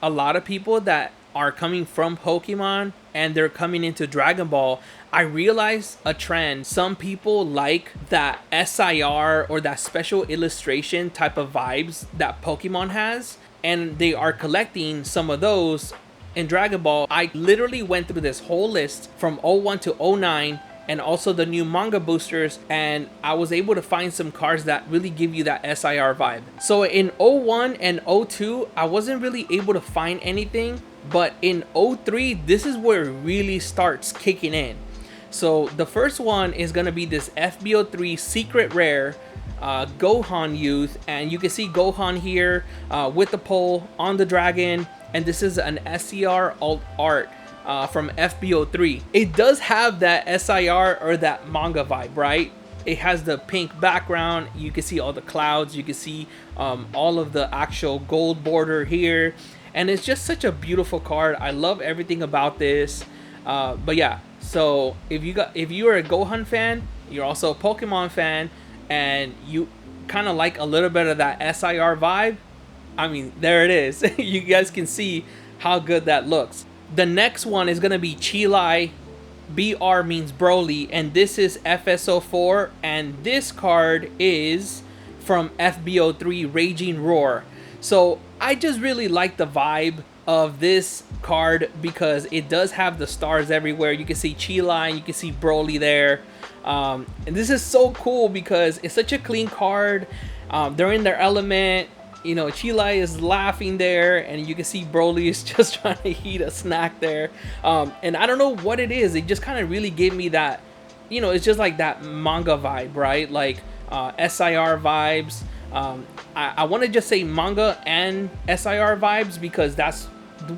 a lot of people that are coming from Pokemon and they're coming into Dragon Ball, I realized a trend. Some people like that SIR or that special illustration type of vibes that Pokemon has, and they are collecting some of those in Dragon Ball. I literally went through this whole list from '01 to '09 and also the new manga boosters, and I was able to find some cards that really give you that SIR vibe. So in '01 and '02, I wasn't really able to find anything, but in '03, this is where it really starts kicking in. So the first one is going to be this FB03 Secret Rare Gohan Youth, and you can see Gohan here with the pole on the dragon, and this is an SCR alt art from FB03. It does have that SIR or that manga vibe, right? It has the pink background. You can see all the clouds. You can see all of the actual gold border here. And it's just such a beautiful card. I love everything about this. But yeah, so if you're a Gohan fan, you're also a Pokemon fan, and you kind of like a little bit of that SIR vibe, I mean, there it is. You guys can see how good that looks. The next one is going to be Chi-Lai. BR means Broly, and this is FS04, and this card is from FB03 Raging Roar. So I just really like the vibe of this card because it does have the stars everywhere. You can see Chi-Lai, you can see Broly there. And this is so cool because it's such a clean card. They're in their element. You know, Chi-Lai is laughing there, and you can see Broly is just trying to eat a snack there. And I don't know what it is. It just kind of really gave me that, you know, it's just like that manga vibe, right? Like SIR vibes. I want to just say manga and SIR vibes because that's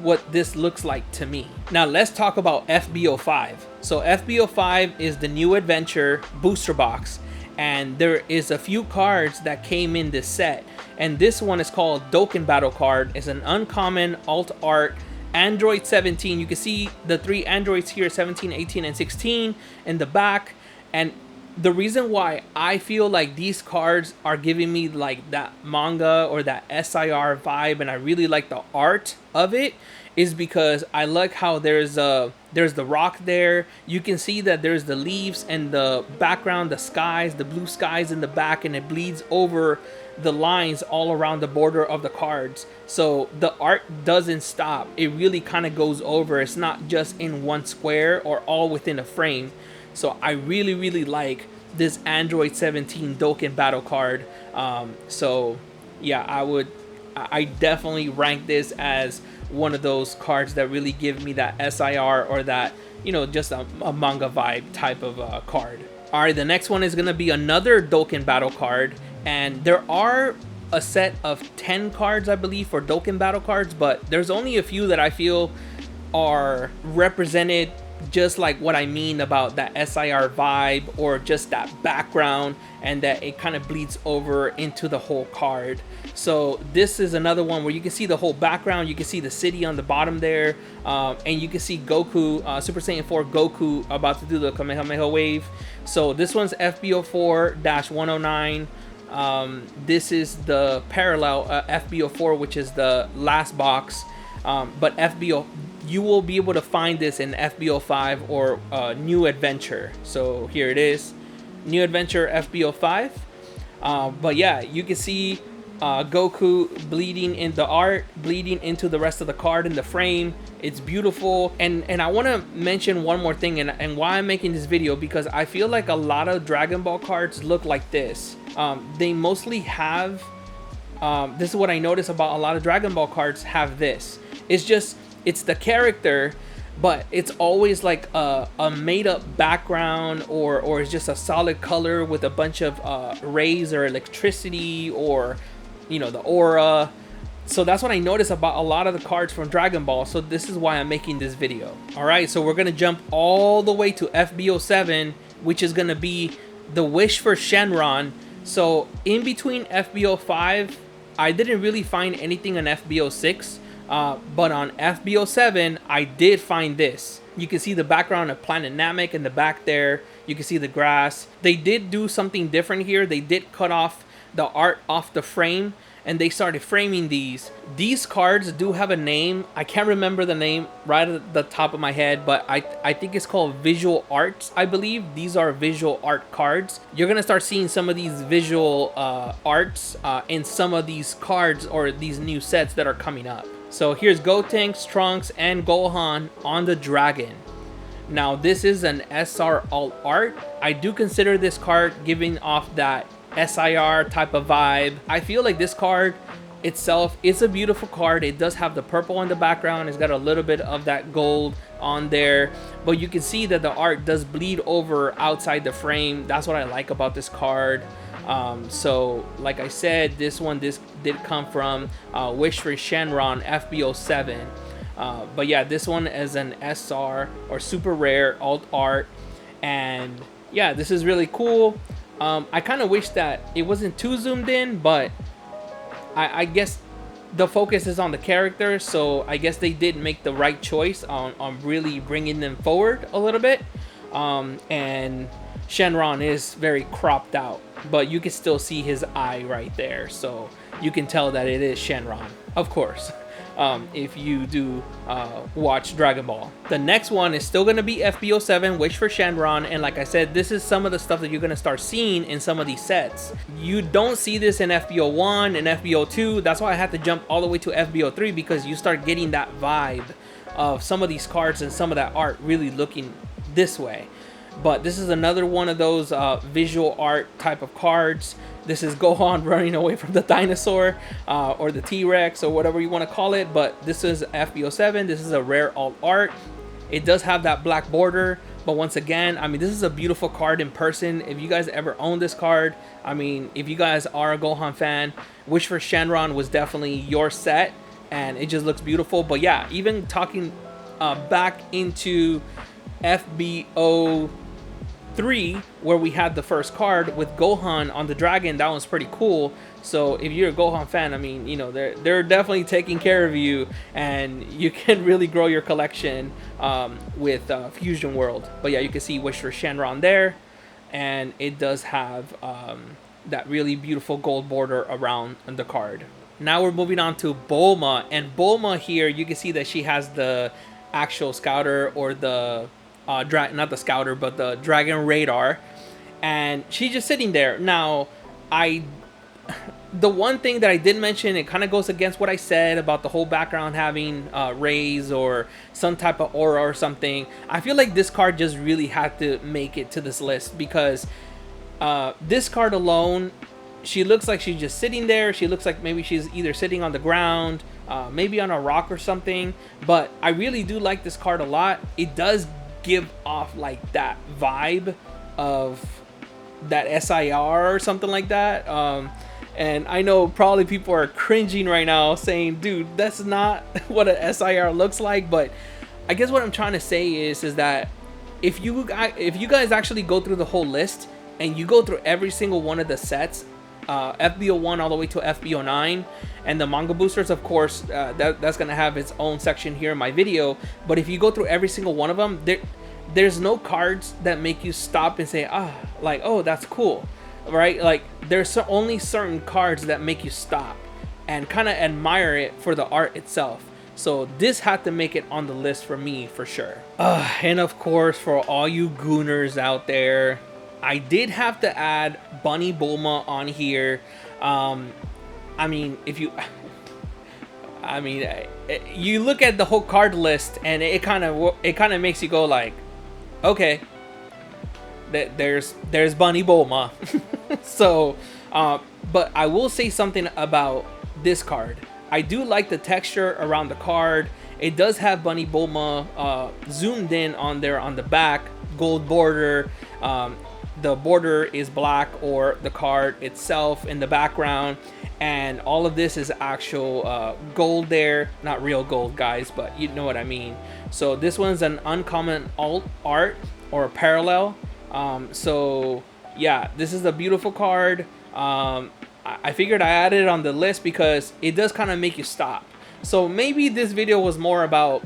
what this looks like to me. Now let's talk about FB05. So FB05 is the new adventure booster box, and there is a few cards that came in this set, and this one is called Dokkan Battle card. It's an uncommon alt art Android 17. You can see the three androids here, 17, 18, and 16 in the back. And the reason why I feel like these cards are giving me like that manga or that SIR vibe, and I really like the art of it, is because I like how there's the rock there. You can see that there's the leaves and the background, the skies, the blue skies in the back, and it bleeds over the lines all around the border of the cards. So the art doesn't stop. It really kind of goes over. It's not just in one square or all within a frame. So I really, really like this Android 17 Dokkan Battle card. So yeah, I definitely rank this as one of those cards that really give me that SIR or that, you know, just a manga vibe type of card. All right, the next one is going to be another Dokkan Battle card, and there are a set of 10 cards, I believe, for Dokkan Battle cards, but there's only a few that I feel are represented just like what I mean about that SIR vibe or just that background, and that it kind of bleeds over into the whole card. So this is another one where you can see the whole background. You can see the city on the bottom there, and you can see Goku, Super Saiyan 4 Goku, about to do the Kamehameha wave. So this one's FB04-109. This is the parallel FB04, which is the last box, but you will be able to find this in FB05 or New Adventure. So here it is, New Adventure FB05. But yeah, you can see Goku bleeding in the art, bleeding into the rest of the card in the frame. It's beautiful. And I want to mention one more thing, and why I'm making this video, because I feel like a lot of Dragon Ball cards look like this. They mostly have, this is what I notice about a lot of Dragon Ball cards have this. It's the character, but it's always like a made up background, or it's just a solid color with a bunch of rays or electricity, or, you know, the aura. So that's what I notice about a lot of the cards from Dragon Ball. So this is why I'm making this video. All right, so we're gonna jump all the way to FB07, which is gonna be the Wish for Shenron. So in between FB05, I didn't really find anything on FB06. But on FB07, I did find this. You can see the background of Planet Namek in the back there. You can see the grass. They did do something different here. They did cut off the art off the frame, and they started framing these. These cards do have a name. I can't remember the name right at the top of my head, but I think it's called visual arts, I believe. These are visual art cards. You're gonna start seeing some of these visual arts in some of these cards or these new sets that are coming up. So here's Gotenks, Trunks, and Gohan on the dragon. Now this is an SR alt art. I do consider this card giving off that SIR type of vibe. I feel like this card itself is a beautiful card. It does have the purple in the background. It's got a little bit of that gold on there, but you can see that the art does bleed over outside the frame. That's what I like about this card. So like I said, this did come from Wish for Shenron FB07. But yeah, this one is an SR or super rare alt art, and yeah, this is really cool. I kind of wish that it wasn't too zoomed in, but I guess the focus is on the characters, so I guess they did make the right choice on really bringing them forward a little bit. And Shenron is very cropped out, but you can still see his eye right there, so you can tell that it is Shenron, of course. If you do watch Dragon Ball. The next one is still going to be FB07, Wish for Shenron, and like I said, this is some of the stuff that you're going to start seeing in some of these sets. You don't see this in FB01 and FB02, that's why I had to jump all the way to FB03, because you start getting that vibe of some of these cards and some of that art really looking this way. But this is another one of those visual art type of cards. This is Gohan running away from the dinosaur or the T-Rex or whatever you want to call it. But this is FB07. This is a rare alt art. It does have that black border. But once again, I mean, this is a beautiful card in person. If you guys ever own this card, I mean, if you guys are a Gohan fan, Wish for Shenron was definitely your set. And it just looks beautiful. But yeah, even talking back into FB03, where we had the first card with Gohan on the dragon, that was pretty cool. So if you're a Gohan fan, I mean, you know, they're definitely taking care of you, and you can really grow your collection with Fusion World. But yeah, you can see Wish for Shenron there, and it does have that really beautiful gold border around the card. Now we're moving on to Bulma, and Bulma here, you can see that she has the actual scouter, or the not the scouter, but the dragon radar, and she's just sitting there. Now the one thing that I did mention, it kind of goes against what I said about the whole background having rays or some type of aura or something. I feel like this card just really had to make it to this list, because this card alone, she looks like she's just sitting there. She looks like maybe she's either sitting on the ground, maybe on a rock or something. But I really do like this card a lot. It does give off like that vibe of that SIR or something like that. And I know probably people are cringing right now saying, dude, that's not what an SIR looks like. But I guess what I'm trying to say is that if you guys actually go through the whole list and you go through every single one of the sets, FB01 all the way to FB09, and the manga boosters, of course, that's gonna have its own section here in my video. But if you go through every single one of them, there's no cards that make you stop and say, like, oh, that's cool, right? Like, there's only certain cards that make you stop and kind of admire it for the art itself. So this had to make it on the list for me, for sure. And of course, for all you gooners out there, I did have to add Bunny Bulma on here. I mean, you look at the whole card list, and it kind of makes you go like, okay, there's Bunny Bulma. So, but I will say something about this card. I do like the texture around the card. It does have Bunny Bulma zoomed in on there on the back, gold border. The border is black, or the card itself in the background, and all of this is actual gold there. Not real gold, guys, but you know what I mean. So this one's an uncommon alt art, or a parallel. So yeah, this is a beautiful card. I figured I added it on the list because it does kind of make you stop. So maybe this video was more about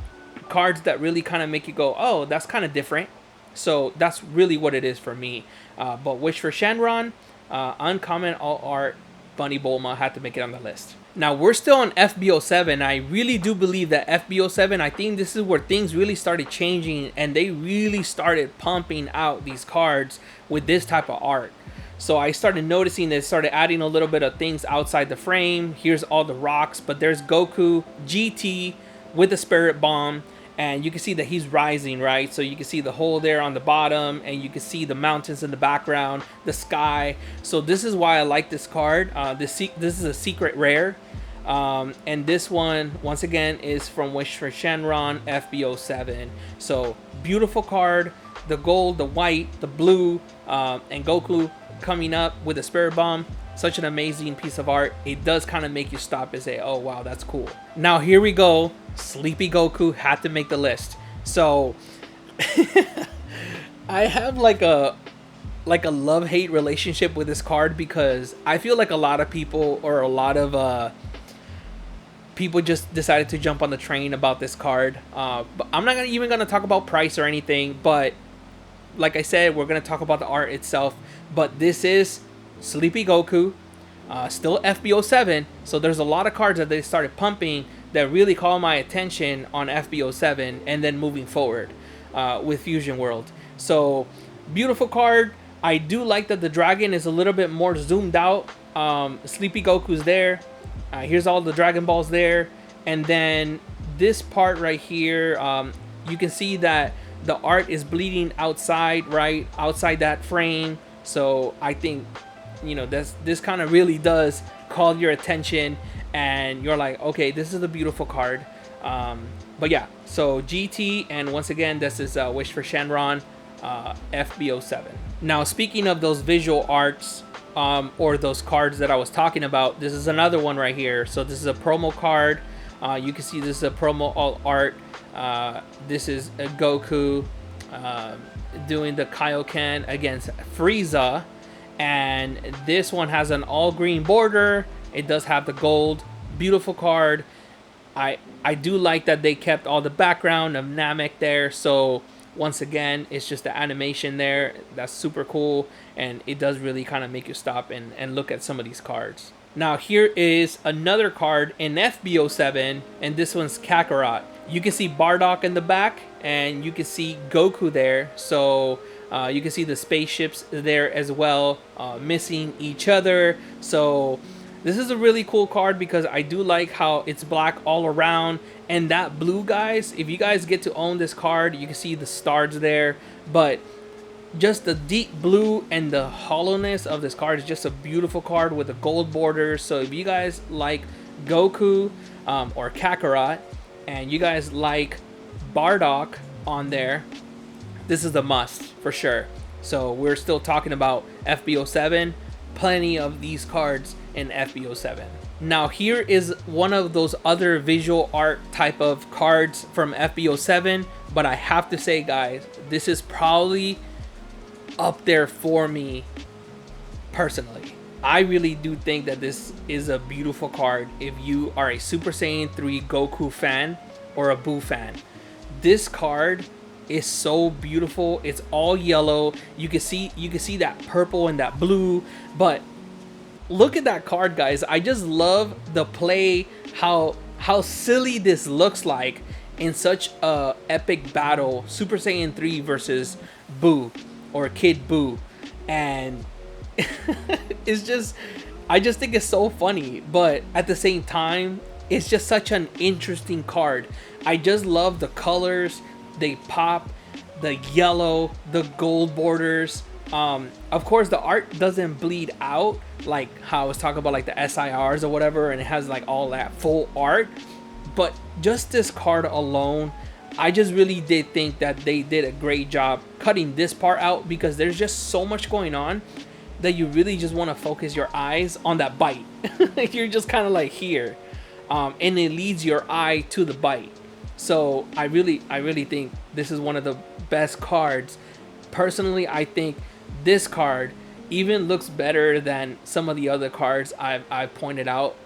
cards that really kind of make you go, oh, that's kind of different. So that's really what it is for me. But Wish for Shenron, uncommon alt art, Bunny Bulma had to make it on the list. Now we're still on FB07. I really do believe that FB07, I think this is where things really started changing and they really started pumping out these cards with this type of art. So I started noticing that it started adding a little bit of things outside the frame. Here's all the rocks, but there's Goku GT with the Spirit Bomb, and you can see that he's rising, right? So you can see the hole there on the bottom, and you can see the mountains in the background, the sky. So this is why I like this card. This is a secret rare. And this one, once again, is from Wish for Shenron FB07. So beautiful card. The gold, the white, the blue, and Goku coming up with a Spirit Bomb. Such an amazing piece of art. It does kind of make you stop and say, oh wow, that's cool. Now here we go. Sleepy Goku had to make the list. So I have like a love-hate relationship with this card, because I feel like a lot of people, or a lot of people, just decided to jump on the train about this card. But I'm not even gonna talk about price or anything, but like I said, we're gonna talk about the art itself. But this is Sleepy Goku, still FB07. So there's a lot of cards that they started pumping that really caught my attention on FB07, and then moving forward with Fusion World. So beautiful card. I do like that the dragon is a little bit more zoomed out. Sleepy Goku's there. Here's all the Dragon Balls there. And then this part right here, you can see that the art is bleeding outside, right? Outside that frame. So I think, you know, this kind of really does call your attention, and you're like, okay, this is a beautiful card. But yeah, so GT, and once again, this is Wish for Shenron FB07. Now, speaking of those visual arts, or those cards that I was talking about, this is another one right here. So this is a promo card. You can see this is a promo all art. This is a Goku doing the Kaioken against Frieza, and this one has an all green border. It does have the gold. Beautiful card. I do like that they kept all the background of Namek there. So once again, it's just the animation there. That's super cool, and it does really kind of make you stop and look at some of these cards. Now here is another card in FB07, and this one's Kakarot. You can see Bardock in the back, and you can see Goku there. So you can see the spaceships there as well, missing each other. So this is a really cool card, because I do like how it's black all around. And that blue, guys, if you guys get to own this card, you can see the stars there. But just the deep blue and the hollowness of this card is just a beautiful card with a gold border. So if you guys like Goku or Kakarot, and you guys like Bardock on there, this is the must for sure. So we're still talking about FB07. Plenty of these cards in FB07. Now here is one of those other visual art type of cards from FB07, but I have to say, guys, this is probably up there for me personally. I really do think that this is a beautiful card if you are a Super Saiyan 3 Goku fan or a Buu fan. This card is so beautiful. It's all yellow. You can see that purple and that blue, but look at that card, guys. I just love the play, how silly this looks like in such a epic battle, Super Saiyan 3 versus Buu or Kid Buu. And it's just, I just think it's so funny, but at the same time, it's just such an interesting card. I just love the colors. They pop, the yellow, the gold borders. Of course, the art doesn't bleed out like how I was talking about, like the SIRs or whatever, and it has like all that full art. But just this card alone, I just really did think that they did a great job cutting this part out, because there's just so much going on that you really just want to focus your eyes on that bite. You're just kind of like here, and it leads your eye to the bite. So I really think this is one of the best cards. Personally, I think this card even looks better than some of the other cards I've pointed out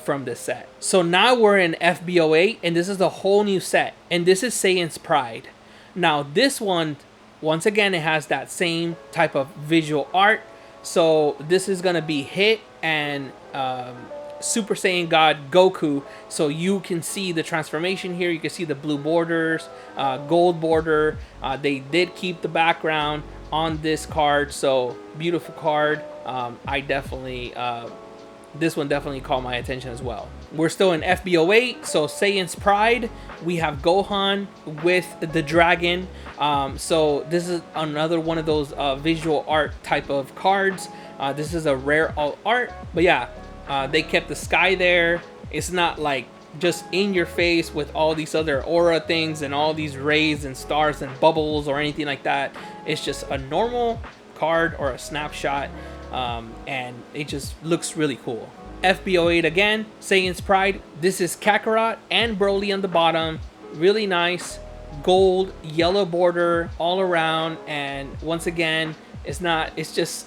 from this set. So now we're in FB08, and this is a whole new set, and this is Saiyan's Pride. Now this one, once again, it has that same type of visual art. So this is gonna be Hit and Super Saiyan God Goku. So you can see the transformation here. You can see the blue borders, gold border. They did keep the background on this card, so beautiful card. I definitely this one definitely caught my attention as well. We're still in FB08, so Saiyan's Pride. We have Gohan with the dragon. So this is another one of those visual art type of cards. This is a rare alt art, but yeah, they kept the sky there. It's not like just in your face with all these other aura things and all these rays and stars and bubbles or anything like that. It's just a normal card or a snapshot, and it just looks really cool. FB08 again, Saiyan's Pride. This is Kakarot and Broly on the bottom. Really nice gold, yellow border all around, and once again, it's just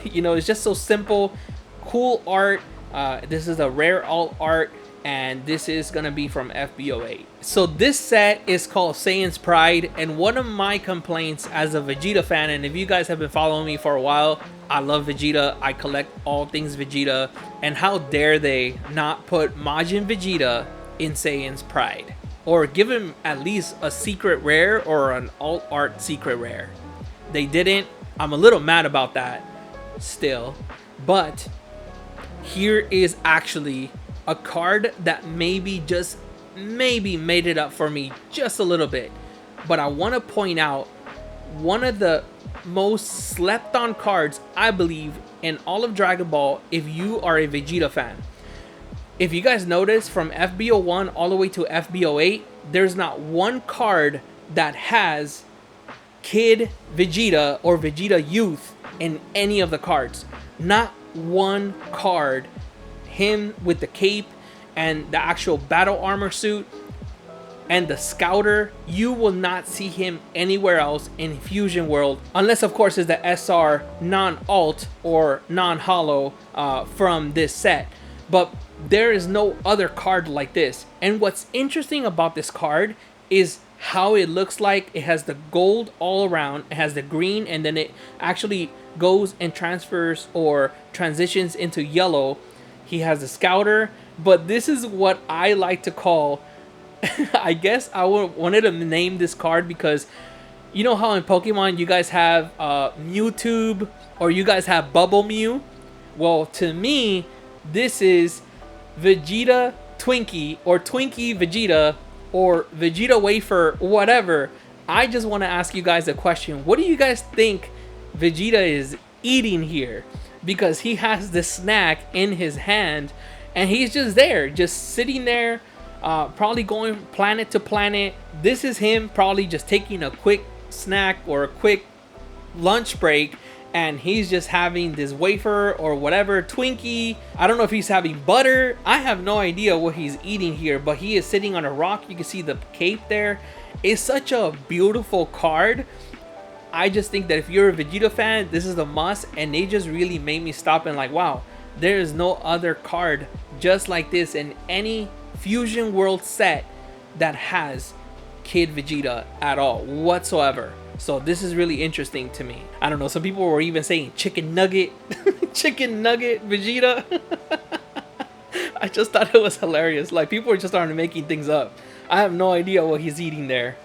it's just so simple, cool art. This is a rare alt art, and this is gonna be from FB08. So this set is called Saiyan's Pride, and one of my complaints as a Vegeta fan, and if you guys have been following me for a while, I love Vegeta. I collect all things Vegeta, and how dare they not put Majin Vegeta in Saiyan's Pride, or give him at least a secret rare or an alt art secret rare. They didn't. I'm a little mad about that still, but here is actually a card that maybe made it up for me just a little bit. But I want to point out one of the most slept on cards, I believe, in all of Dragon Ball if you are a Vegeta fan. If you guys notice, from FB01 all the way to FB08, there's not one card that has Kid Vegeta or Vegeta Youth in any of the cards. Not one card. Him with the cape and the actual battle armor suit and the scouter, you will not see him anywhere else in Fusion World, unless of course it's the SR non-alt or non-holo from this set. But there is no other card like this. And what's interesting about this card is how it looks like. It has the gold all around, it has the green, and then it actually goes and transfers or transitions into yellow. He has the scouter, but this is what I like to call I guess I wanted to name this card because you know how in Pokemon you guys have Mewtwo or you guys have Bubble Mew? Well, to me, this is Vegeta Twinkie or Twinkie Vegeta or Vegeta Wafer, whatever. I just want to ask you guys a question. What do you guys think Vegeta is eating here? Because he has this snack in his hand and he's just there, just sitting there, probably going planet to planet. This is him probably just taking a quick snack or a quick lunch break, and he's just having this wafer or whatever, Twinkie. I don't know if he's having butter. I have no idea what he's eating here, but he is sitting on a rock. You can see the cape there. It's such a beautiful card. I just think that if you're a Vegeta fan, this is the must, and they just really made me stop and like, wow, there is no other card just like this in any Fusion World set that has Kid Vegeta at all whatsoever. So this is really interesting to me. I don't know, some people were even saying chicken nugget chicken nugget Vegeta. I just thought it was hilarious. Like, people are just starting making things up. I have no idea what he's eating there.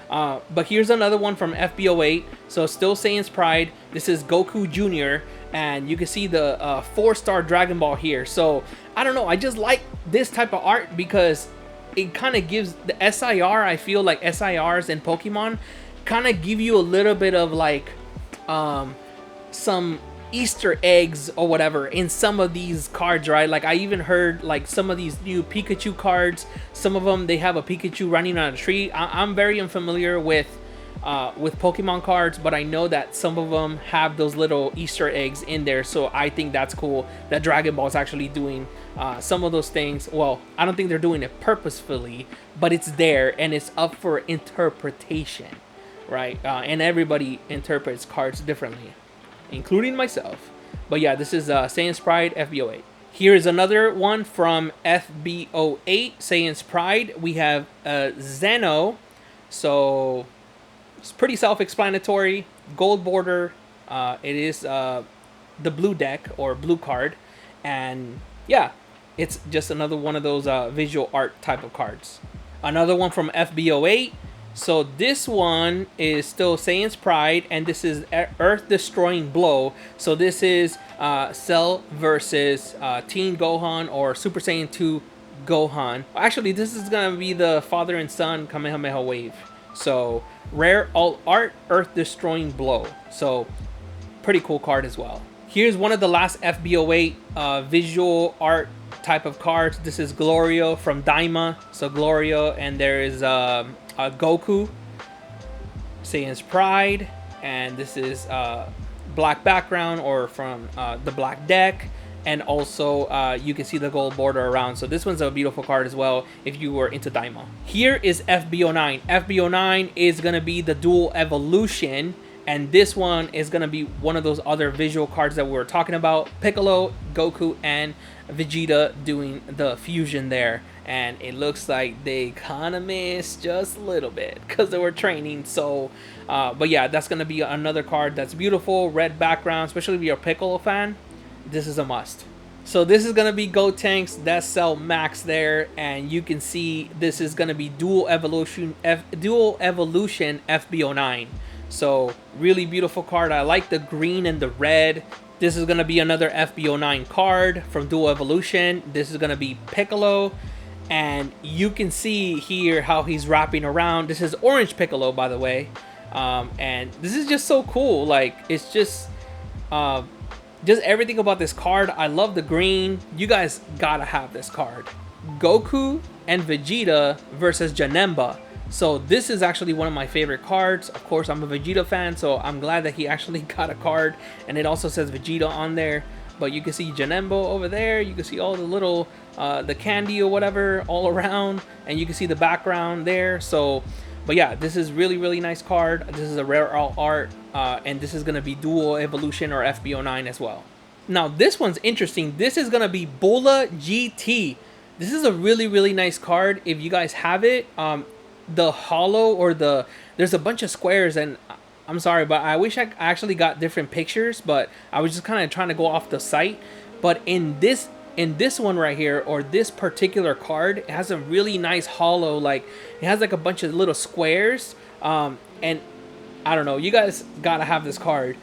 But here's another one from FB08. So still Saiyan's Pride. This is Goku Jr. And you can see the 4-star Dragon Ball here. So I don't know, I just like this type of art because it kind of gives the SIR. I feel like SIRs in Pokemon kind of give you a little bit of like some Easter eggs or whatever in some of these cards, right? Like, I even heard like some of these new Pikachu cards, some of them they have a Pikachu running on a tree. I'm very unfamiliar with Pokemon cards, but I know that some of them have those little Easter eggs in there, so I think that's cool that Dragon Ball is actually doing some of those things. Well, I don't think they're doing it purposefully, but it's there and it's up for interpretation, right? And everybody interprets cards differently, including myself. But yeah, this is Saiyan's Pride FB08. Here is another one from FB08, Saiyan's Pride. We have Zeno. So it's pretty self-explanatory. Gold border. It is the blue deck or blue card. And yeah, it's just another one of those visual art type of cards. Another one from FB08. So this one is still Saiyan's Pride, and this is Earth Destroying Blow. So this is Cell versus Teen Gohan or Super Saiyan 2 Gohan. Actually, this is gonna be the father and son Kamehameha Wave. So rare alt art, Earth Destroying Blow. So pretty cool card as well. Here's one of the last FB08 visual art type of cards. This is Glorio from Daima. So Glorio, and there is Goku, Saiyan's Pride, and this is black background or from the black deck, and also you can see the gold border around. So this one's a beautiful card as well if you were into Daima. Here is FB09. FB09 is gonna be the dual evolution, and this one is gonna be one of those other visual cards that we were talking about. Piccolo, Goku, and Vegeta doing the fusion there. And it looks like they kind of missed just a little bit because they were training. So, but yeah, that's going to be another card that's beautiful. Red background, especially if you're a Piccolo fan. This is a must. So this is going to be Gotenks, that's Cell Max there. And you can see this is going to be Dual Evolution FB09. So really beautiful card. I like the green and the red. This is going to be another FB09 card from Dual Evolution. This is going to be Piccolo. And you can see here how he's wrapping around. This is Orange Piccolo, by the way. And this is just so cool. Like, it's just everything about this card. I love the green. You guys gotta have this card. Goku and Vegeta versus Janemba. So this is actually one of my favorite cards. Of course, I'm a Vegeta fan, so I'm glad that he actually got a card. And it also says Vegeta on there. But you can see Janemba over there. You can see all the little, the candy or whatever all around. And you can see the background there. So, but yeah, this is really, really nice card. This is a rare alt art. And this is going to be Dual Evolution or FB09 as well. Now, this one's interesting. This is going to be Bulma GT. This is a really, really nice card. If you guys have it, the hollow or there's a bunch of squares, and I'm sorry, but I wish I actually got different pictures, but I was just kind of trying to go off the site. But in this one right here, or this particular card, it has a really nice hollow, like it has like a bunch of little squares, and I don't know, you guys gotta have this card.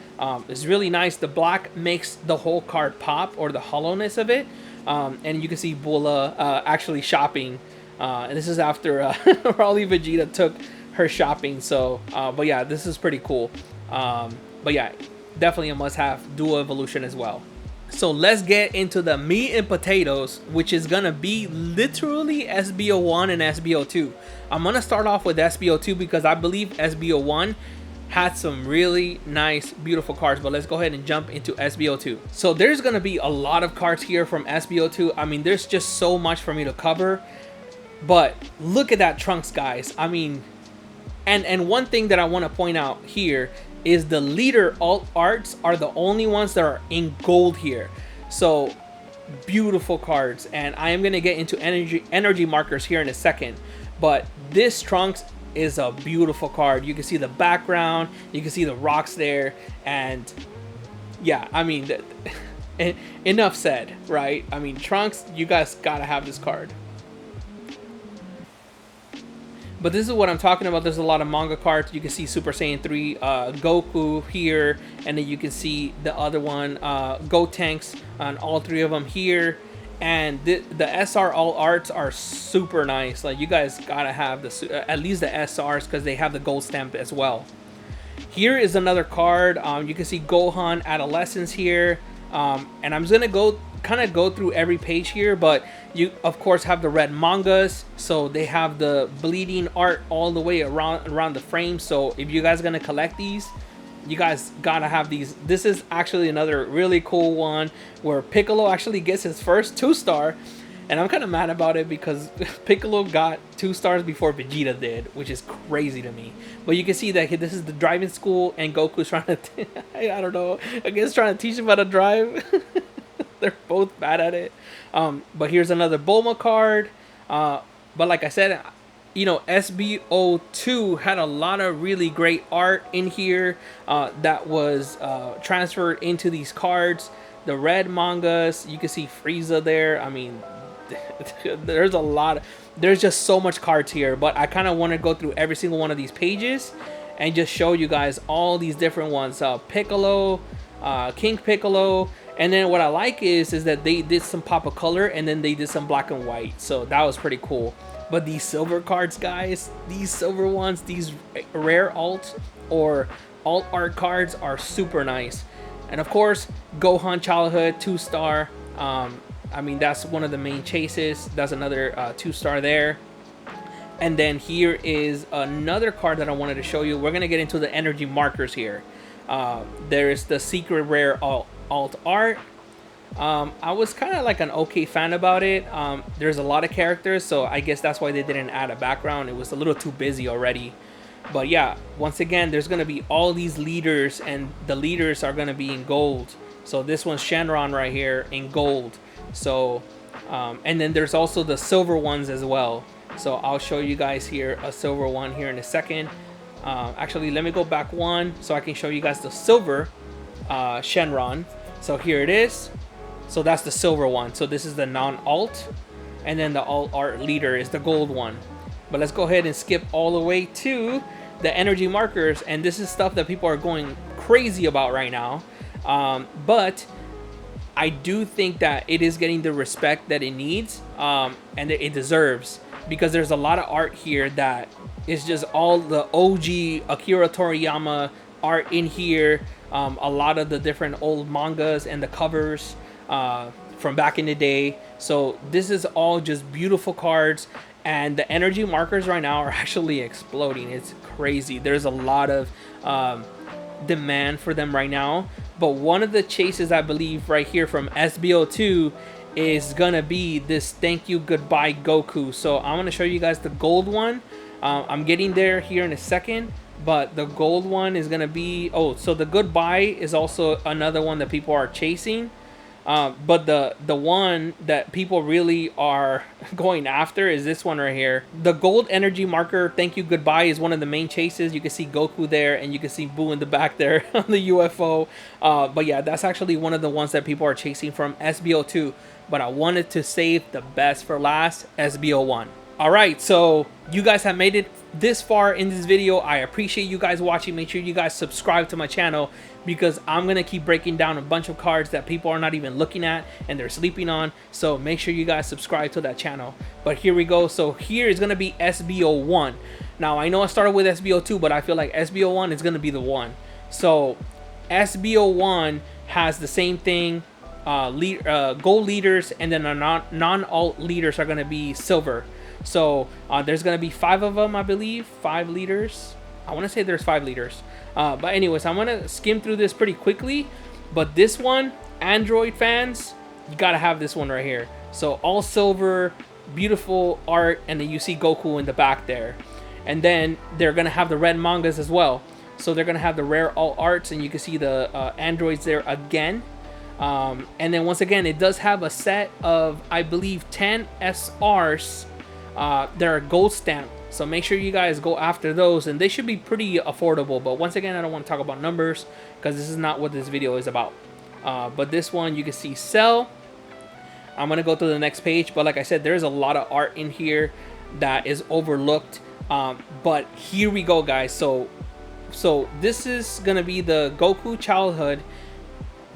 It's really nice. The black makes the whole card pop, or the hollowness of it, and you can see Bulma actually shopping, and this is after Raleigh Vegeta took her shopping. So but yeah, this is pretty cool. But yeah, definitely a must-have. Dual Evolution as well. So let's get into the meat and potatoes, which is gonna be literally SB01 and SB02. I'm gonna start off with SB02 because I believe SB01 had some really nice, beautiful cards. But let's go ahead and jump into SB02. So there's gonna be a lot of cards here from SB02. I mean, there's just so much for me to cover. But look at that Trunks, guys. I mean, and one thing that I want to point out here is the leader alt arts are the only ones that are in gold here. So beautiful cards, and I am going to get into energy markers here in a second. But this Trunks is a beautiful card. You can see the background, you can see the rocks there, and yeah, I mean, enough said, right? I mean, Trunks, you guys gotta have this card. But this is what I'm talking about. There's a lot of manga cards. You can see Super Saiyan 3 Goku here, and then you can see the other one, Gotenks, on all three of them here. And the SR all arts are super nice. Like, you guys gotta have at least the SRs, because they have the gold stamp as well. Here is another card. You can see Gohan Adolescence here, and I'm just gonna kind of go through every page here, but you of course have the red mangas, so they have the bleeding art all the way around the frame. So if you guys are gonna collect these, you guys gotta have these. This is actually another really cool one where Piccolo actually gets his first 2-star, and I'm kind of mad about it because Piccolo got 2 stars before Vegeta did, which is crazy to me. But you can see that this is the driving school, and Goku's trying to I don't know, I guess trying to teach him how to drive. They're both bad at it. But here's another Bulma card. But like I said, you know, SB02 had a lot of really great art in here that was transferred into these cards. the red mangas. You can see Frieza there. I mean, there's a lot. There's just so much cards here, but I kind of want to go through every single one of these pages and just show you guys all these different ones. Piccolo, King Piccolo, and then what I like is that they did some pop of color and then they did some black and white, so that was pretty cool. But these silver cards, guys, these silver ones, these rare alt or alt art cards are super nice. And of course, Gohan Childhood 2-star. I mean, that's one of the main chases. That's another 2-star there. And then here is another card that I wanted to show you. We're gonna get into the energy markers here. There is the secret rare alt art. I was kind of like an okay fan about it. There's a lot of characters, so I guess that's why they didn't add a background. It was a little too busy already. But yeah, once again, there's gonna be all these leaders, and the leaders are gonna be in gold. So this one's Shenron right here in gold. So, and then there's also the silver ones as well. So I'll show you guys here a silver one here in a second. Actually, let me go back one so I can show you guys the silver Shenron. So here it is. So that's the silver one. So this is the non-alt, and then the alt art leader is the gold one. But let's go ahead and skip all the way to the energy markers, and this is stuff that people are going crazy about right now. But I do think that it is getting the respect that it needs, and it deserves, because there's a lot of art here that is just all the OG Akira Toriyama art in here. A lot of the different old mangas and the covers from back in the day. So this is all just beautiful cards, and the energy markers right now are actually exploding. It's crazy. There's a lot of demand for them right now. But one of the chases, I believe, right here from SB02 is gonna be this thank you goodbye Goku. So I'm gonna show you guys the gold one. I'm getting there here in a second, but the gold one is gonna be, oh, so the goodbye is also another one that people are chasing. But the one that people really are going after is this one right here. The gold energy marker thank you goodbye is one of the main chases. You can see Goku there, and you can see Boo in the back there on the UFO. But yeah, that's actually one of the ones that people are chasing from SB02. But I wanted to save the best for last, SB01. Alright, so you guys have made it this far in this video. I appreciate you guys watching. Make sure you guys subscribe to my channel, because I'm gonna keep breaking down a bunch of cards that people are not even looking at and they're sleeping on. So make sure you guys subscribe to that channel. But here we go. So here is gonna be SB01. Now I know I started with SB02, but I feel like SB01 is gonna be the one. So SB01 has the same thing. Gold leaders, and then the non-alt leaders are gonna be silver. So there's gonna be 5 of them, I believe. 5 leaders. I want to say there's 5 leaders. But anyways, I'm gonna skim through this pretty quickly. But this one, Android fans, you gotta have this one right here. So all silver, beautiful art, and then you see Goku in the back there. And then they're gonna have the red mangas as well. So they're gonna have the rare alt arts, and you can see the androids there again. And then once again, it does have a set of, I believe, 10 SRs. They're gold stamp, so make sure you guys go after those, and they should be pretty affordable. But once again, I don't want to talk about numbers because this is not what this video is about. But this one, you can see Cell. I'm gonna go to the next page, but like I said, there's a lot of art in here that is overlooked. But here we go, guys. So this is gonna be the Goku Childhood.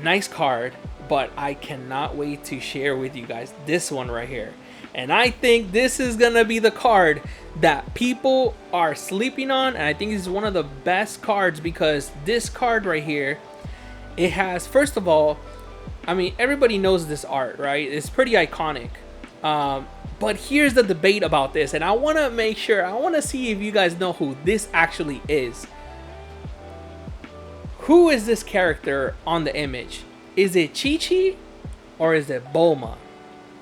Nice card, but I cannot wait to share with you guys this one right here. And I think this is gonna be the card that people are sleeping on, and I think this is one of the best cards, because this card right here, it has, first of all, I mean, everybody knows this art, right? It's pretty iconic. But here's the debate about this, and I want to make sure, I want to see if you guys know who this actually is. Who is this character on the image? Is it Chi-Chi or is it Bulma?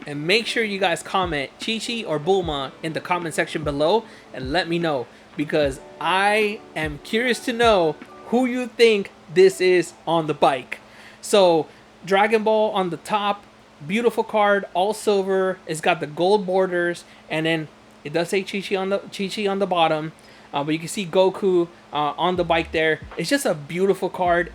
And make sure you guys comment Chi-Chi or Bulma in the comment section below and let me know, because I am curious to know who you think this is on the bike. So Dragon Ball on the top, beautiful card, all silver. It's got the gold borders, and then it does say Chi-Chi on the bottom. But you can see Goku on the bike there. It's just a beautiful card.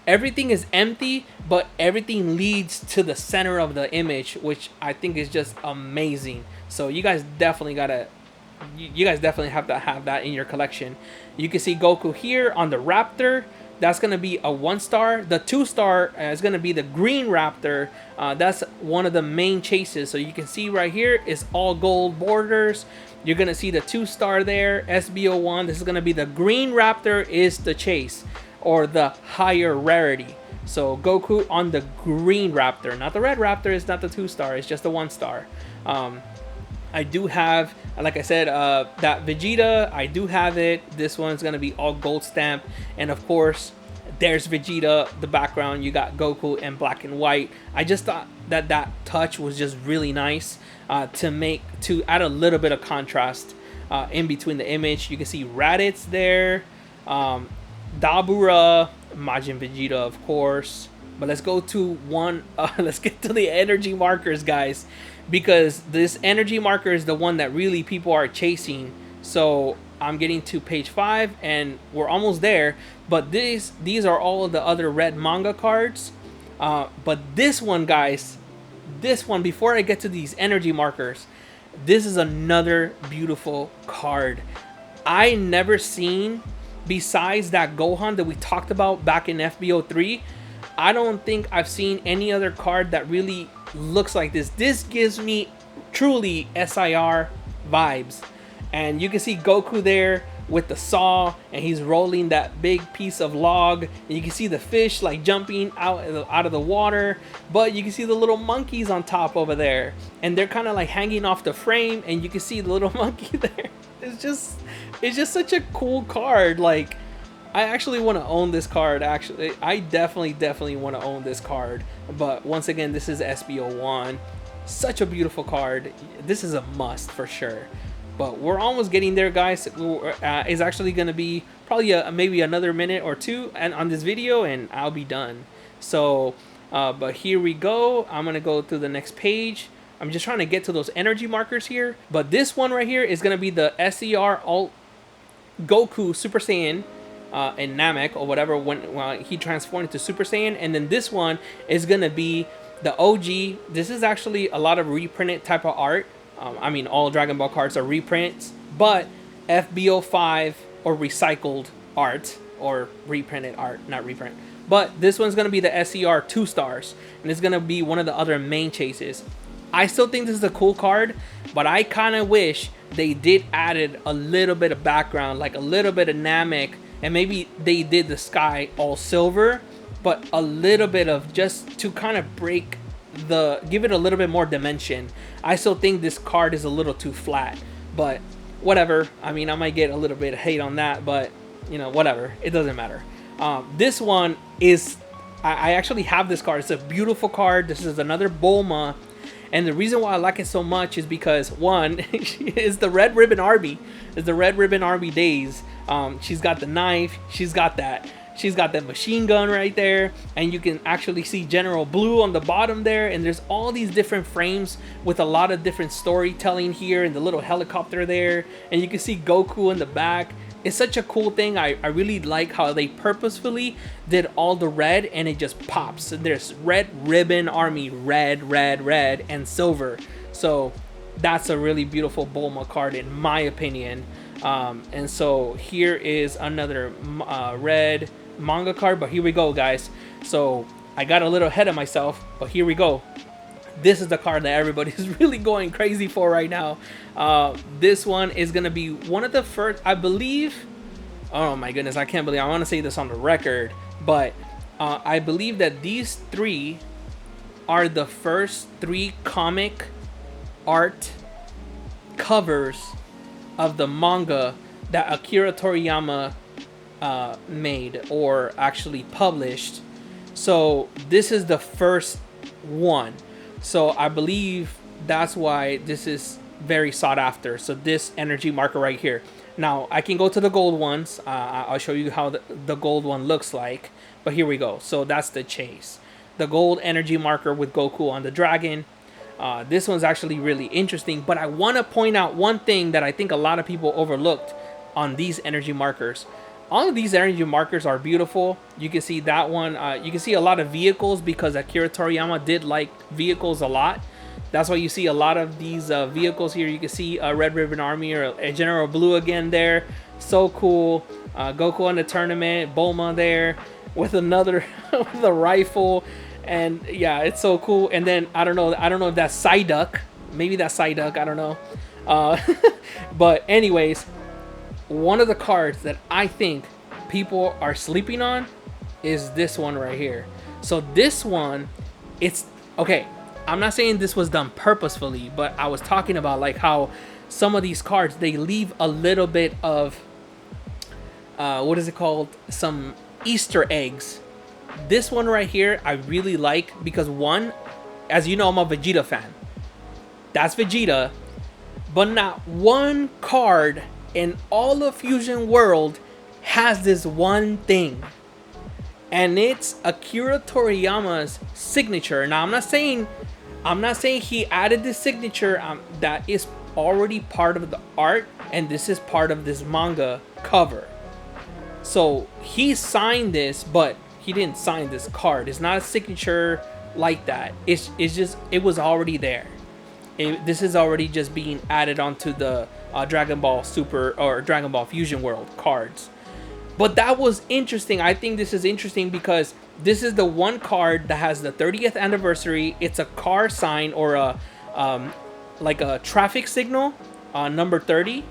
everything is empty, but everything leads to the center of the image, which I think is just amazing. So you guys definitely gotta, you guys definitely have to have that in your collection. You can see Goku here on the Raptor. That's going to be a 1-star. The 2-star is going to be the green Raptor. That's one of the main chases. So you can see right here is all gold borders. You're going to see the 2-star there, SB01. This is going to be the green Raptor is the chase, or the higher rarity. So Goku on the green Raptor, not the red Raptor. It's not the 2-star. It's just the 1-star. I do have, like I said, that Vegeta. I do have it. This one's going to be all gold stamped. And of course, there's Vegeta, the background. You got Goku in black and white. I just thought that that touch was just really nice to add a little bit of contrast in between the image. You can see Raditz there. Dabura, Majin Vegeta, of course. But let's go to let's get to the energy markers, guys, because this energy marker is the one that really people are chasing. So I'm getting to page 5 and we're almost there. But these are all of the other red manga cards. But this one, guys, this one, before I get to these energy markers, this is another beautiful card. I never seen, besides that Gohan that we talked about back in FB03, I don't think I've seen any other card that really looks like this. This gives me truly SIR vibes. And you can see Goku there with the saw, and he's rolling that big piece of log, and you can see the fish like jumping out of the water, but you can see the little monkeys on top over there, and they're kind of like hanging off the frame, and you can see the little monkey there. It's just such a cool card. Like, I actually want to own this card. Actually, I definitely want to own this card. But once again, this is SB01. Such a beautiful card. This is a must for sure. But we're almost getting there, guys. It's actually going to be probably maybe another minute or two on this video, and I'll be done. So, but here we go. I'm going to go to the next page. I'm just trying to get to those energy markers here. But this one right here is going to be the SER Alt Goku Super Saiyan and Namek, or whatever, when he transformed into Super Saiyan. And then this one is going to be the OG. This is actually a lot of reprinted type of art. I mean, all Dragon Ball cards are reprints, but FB05 or recycled art, or reprinted art, not reprint. But this one's going to be the SER 2 stars, and it's going to be one of the other main chases. I still think this is a cool card, but I kind of wish they did added a little bit of background, like a little bit of Namek, and maybe they did the sky all silver, but a little bit of, just to kind of break give it a little bit more dimension. I still think this card is a little too flat, but whatever. I mean, I might get a little bit of hate on that, but you know, whatever, it doesn't matter. This one is, I actually have this card. It's a beautiful card. This is another Bulma, and the reason why I like it so much is because, one, is the Red Ribbon Army. It's the Red Ribbon Army days. She's got the knife. She's got that machine gun right there, and you can actually see General Blue on the bottom there, and there's all these different frames with a lot of different storytelling here, and the little helicopter there, and you can see Goku in the back. It's such a cool thing. I really like how they purposefully did all the red, and it just pops. And there's Red Ribbon Army, red, and silver. So that's a really beautiful Bulma card in my opinion. And so here is another red manga card, but here we go, guys. So I got a little ahead of myself, but here we go. This is the card that everybody's really going crazy for right now. This one is gonna be one of the first, I believe. Oh my goodness, I can't believe I want to say this on the record, but I believe that these three are the first 3 comic art covers of the manga that Akira Toriyama made, or actually published. So this is the first one. So I believe that's why this is very sought after. So this energy marker right here. Now I can go to the gold ones. I'll show you how the gold one looks like. But here we go. So that's the chase. The gold energy marker with Goku on the dragon. This one's actually really interesting. But I want to point out one thing that I think a lot of people overlooked on these energy markers. All of these energy markers are beautiful. You can see that one. You can see a lot of vehicles because Akira Toriyama did like vehicles a lot. That's why you see a lot of these vehicles here. You can see a Red Ribbon Army or a General Blue again there. So cool. Goku in the tournament. Bulma there with another with a rifle. And yeah, it's so cool. And then I don't know if that's Psyduck. Maybe that's Psyduck. I don't know. But anyways, one of the cards that I think people are sleeping on is this one right here. So this one, it's okay. I'm not saying this was done purposefully, but I was talking about like how some of these cards, they leave a little bit of what is it called? Some Easter eggs. This one right here, I really like because one, as you know, I'm a Vegeta fan. That's Vegeta, but not one card in all of Fusion World has this one thing, and it's Akira Toriyama's signature. Now, I'm not saying he added this signature. That is already part of the art, and this is part of this manga cover. So he signed this, but he didn't sign this card. It's not a signature like that. It's just, it was already there. This is already just being added onto the Dragon Ball Super or Dragon Ball Fusion World cards. But that was interesting. I think this is interesting because this is the one card that has the 30th anniversary. It's a car sign or a like a traffic signal, number 30,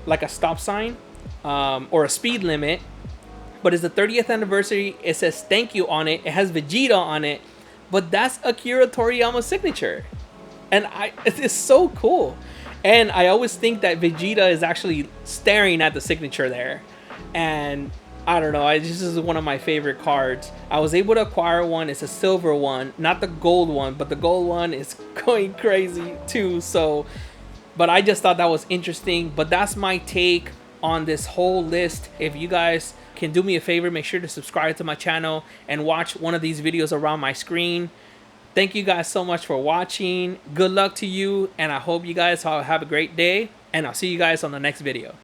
like a stop sign or a speed limit. But it's the 30th anniversary. It says thank you on it. It has Vegeta on it. But that's Akira Toriyama's signature. And it's so cool. And I always think that Vegeta is actually staring at the signature there. And I don't know, this is one of my favorite cards. I was able to acquire one. It's a silver one, not the gold one, but the gold one is going crazy too. So, but I just thought that was interesting. But that's my take on this whole list. If you guys can do me a favor, make sure to subscribe to my channel and watch one of these videos around my screen. Thank you guys so much for watching. Good luck to you, and I hope you guys all have a great day, and I'll see you guys on the next video.